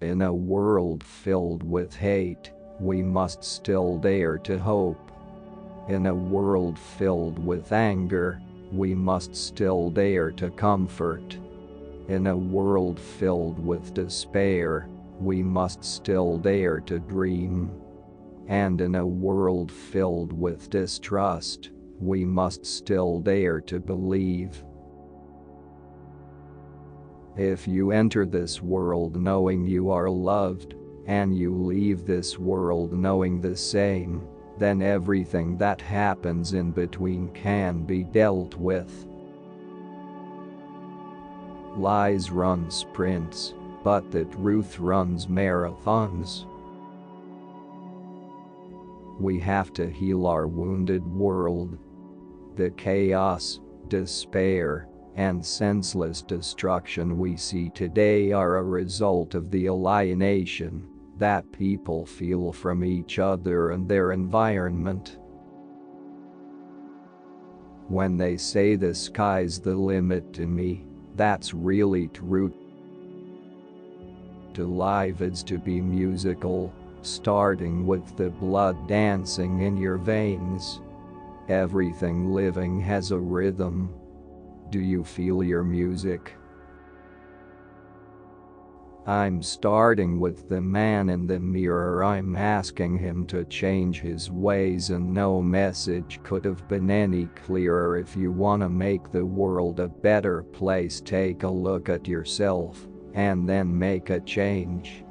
In a world filled with hate, we must still dare to hope. In a world filled with anger, we must still dare to comfort. In a world filled with despair, we must still dare to dream. And in a world filled with distrust, we must still dare to believe. If you enter this world knowing you are loved, and you leave this world knowing the same, then everything that happens in between can be dealt with. Lies run sprints, but the truth runs marathons. We have to heal our wounded world. The chaos, despair, and senseless destruction we see today are a result of the alienation that people feel from each other and their environment. When they say the sky's the limit to me, that's really true. To live is to be musical, starting with the blood dancing in your veins. Everything living has a rhythm. Do you feel your music? I'm starting with the man in the mirror. I'm asking him to change his ways, and no message could have been any clearer. If you want to make the world a better place, take a look at yourself and then make a change.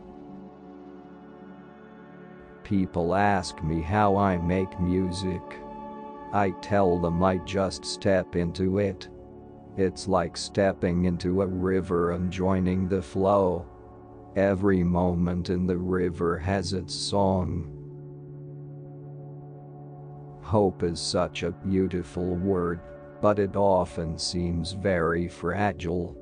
People ask me how I make music. I tell them I just step into it. It's like stepping into a river and joining the flow. Every moment in the river has its song. Hope is such a beautiful word, but it often seems very fragile.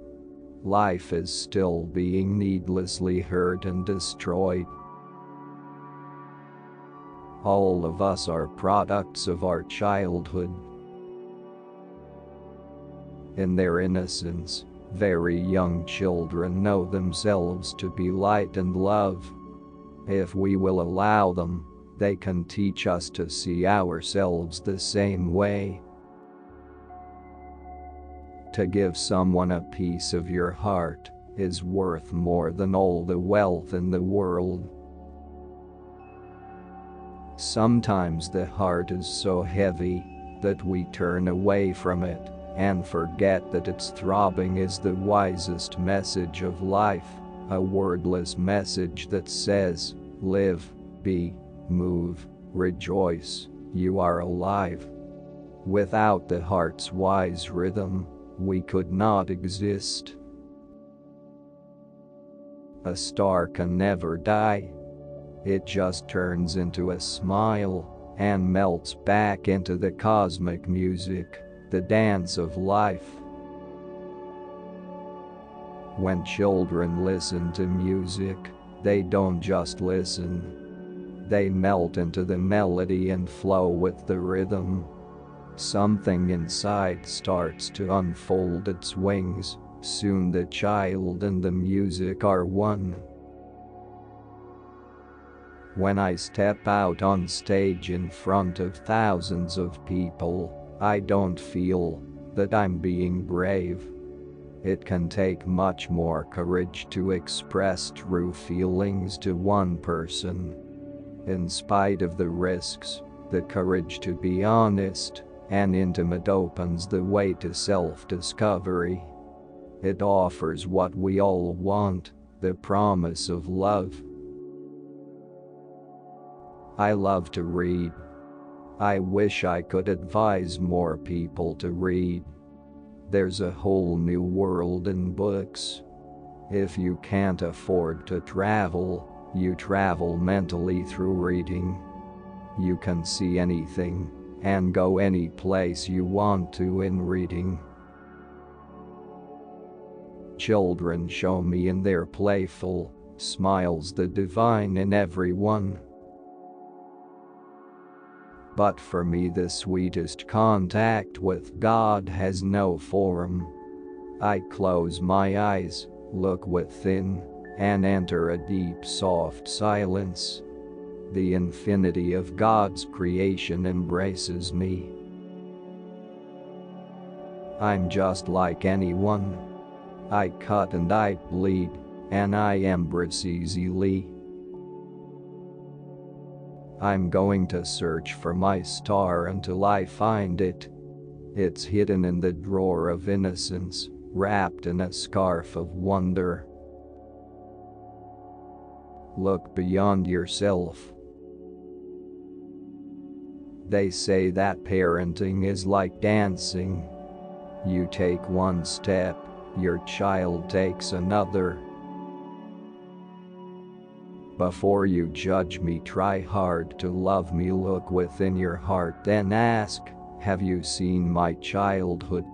Life is still being needlessly hurt and destroyed. All of us are products of our childhood. In their innocence, very young children know themselves to be light and love. If we will allow them, they can teach us to see ourselves the same way. To give someone a piece of your heart is worth more than all the wealth in the world. Sometimes the heart is so heavy that we turn away from it and forget that its throbbing is the wisest message of life, a wordless message that says, live, be, move, rejoice, you are alive. Without the heart's wise rhythm, we could not exist. A star can never die. It just turns into a smile and melts back into the cosmic music, the dance of life. When children listen to music, they don't just listen. They melt into the melody and flow with the rhythm. Something inside starts to unfold its wings. Soon the child and the music are one. When I step out on stage in front of thousands of people, I don't feel that I'm being brave. It can take much more courage to express true feelings to one person. In spite of the risks, the courage to be honest and intimate opens the way to self-discovery. It offers what we all want, the promise of love. I love to read. I wish I could advise more people to read. There's a whole new world in books. If you can't afford to travel, you travel mentally through reading. You can see anything and go any place you want to in reading. Children show me in their playful smiles the divine in everyone. But for me, the sweetest contact with God has no form. I close my eyes, look within, and enter a deep soft silence. The infinity of God's creation embraces me. I'm just like anyone. I cut and I bleed, and I embrace easily. I'm going to search for my star until I find it. It's hidden in the drawer of innocence, wrapped in a scarf of wonder. Look beyond yourself. They say that parenting is like dancing. You take one step, your child takes another. Before you judge me, try hard to love me. Look within your heart, then ask, have you seen my childhood?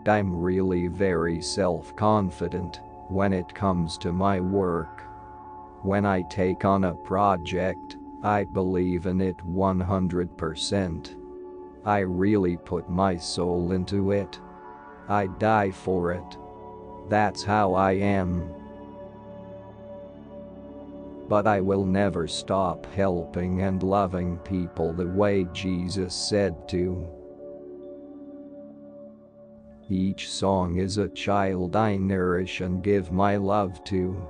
I'm really very self-confident when it comes to my work. When I take on a project, I believe in it 100%. I really put my soul into it. I die for it. That's how I am. But I will never stop helping and loving people the way Jesus said to. Each song is a child I nourish and give my love to.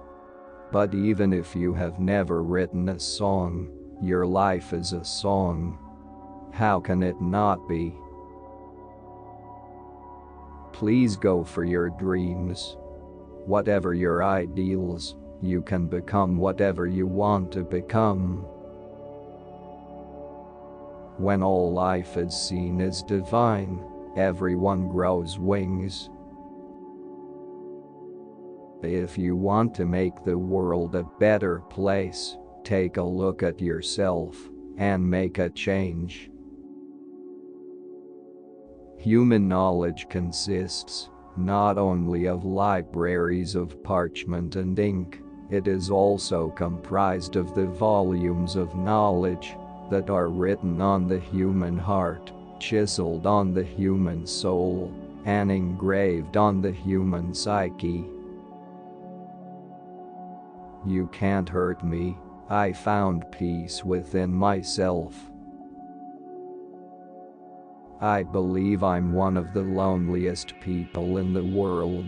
But even if you have never written a song, your life is a song. How can it not be? Please go for your dreams. Whatever your ideals, you can become whatever you want to become. When all life is seen as divine, everyone grows wings. If you want to make the world a better place, take a look at yourself and make a change. Human knowledge consists not only of libraries of parchment and ink, it is also comprised of the volumes of knowledge that are written on the human heart, chiseled on the human soul, and engraved on the human psyche. You can't hurt me. I found peace within myself. I believe I'm one of the loneliest people in the world.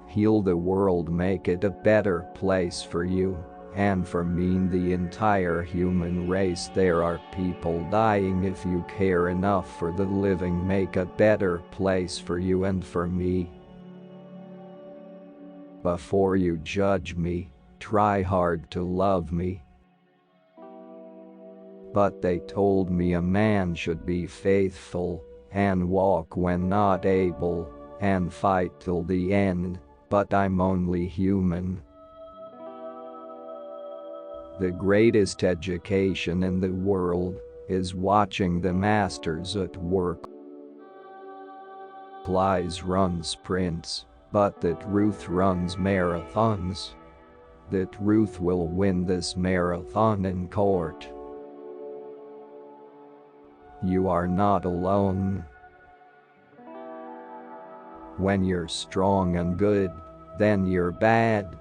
Heal the world, make it a better place for you and for me and the entire human race. There are people dying. If you care enough for the living, make a better place for you and for me. Before you judge me, try hard to love me. But they told me a man should be faithful and walk when not able and fight till the end, but I'm only human. The greatest education in the world is watching the masters at work. Lies run sprints, but the truth runs marathons. The truth will win this marathon in court. You are not alone. When you're strong and good, then you're bad.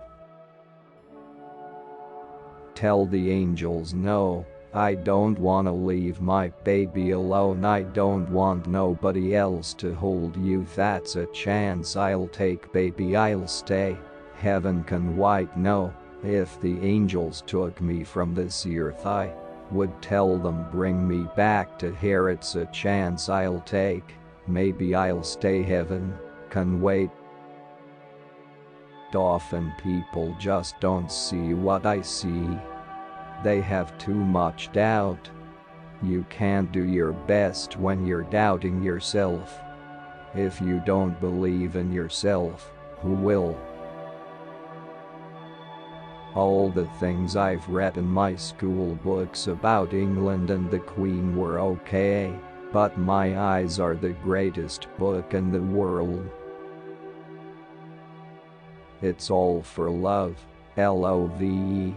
Tell the angels no, I don't wanna leave my baby alone. I don't want nobody else to hold you. That's a chance I'll take, baby, I'll stay. Heaven can wait. No, if the angels took me from this earth, I would tell them bring me back to here. It's a chance I'll take. Maybe I'll stay. Heaven can wait. Often people just don't see what I see. They have too much doubt. You can't do your best when you're doubting yourself. If you don't believe in yourself, who will? All the things I've read in my school books about England and the Queen were okay, but my eyes are the greatest book in the world. It's all for love, LOVE.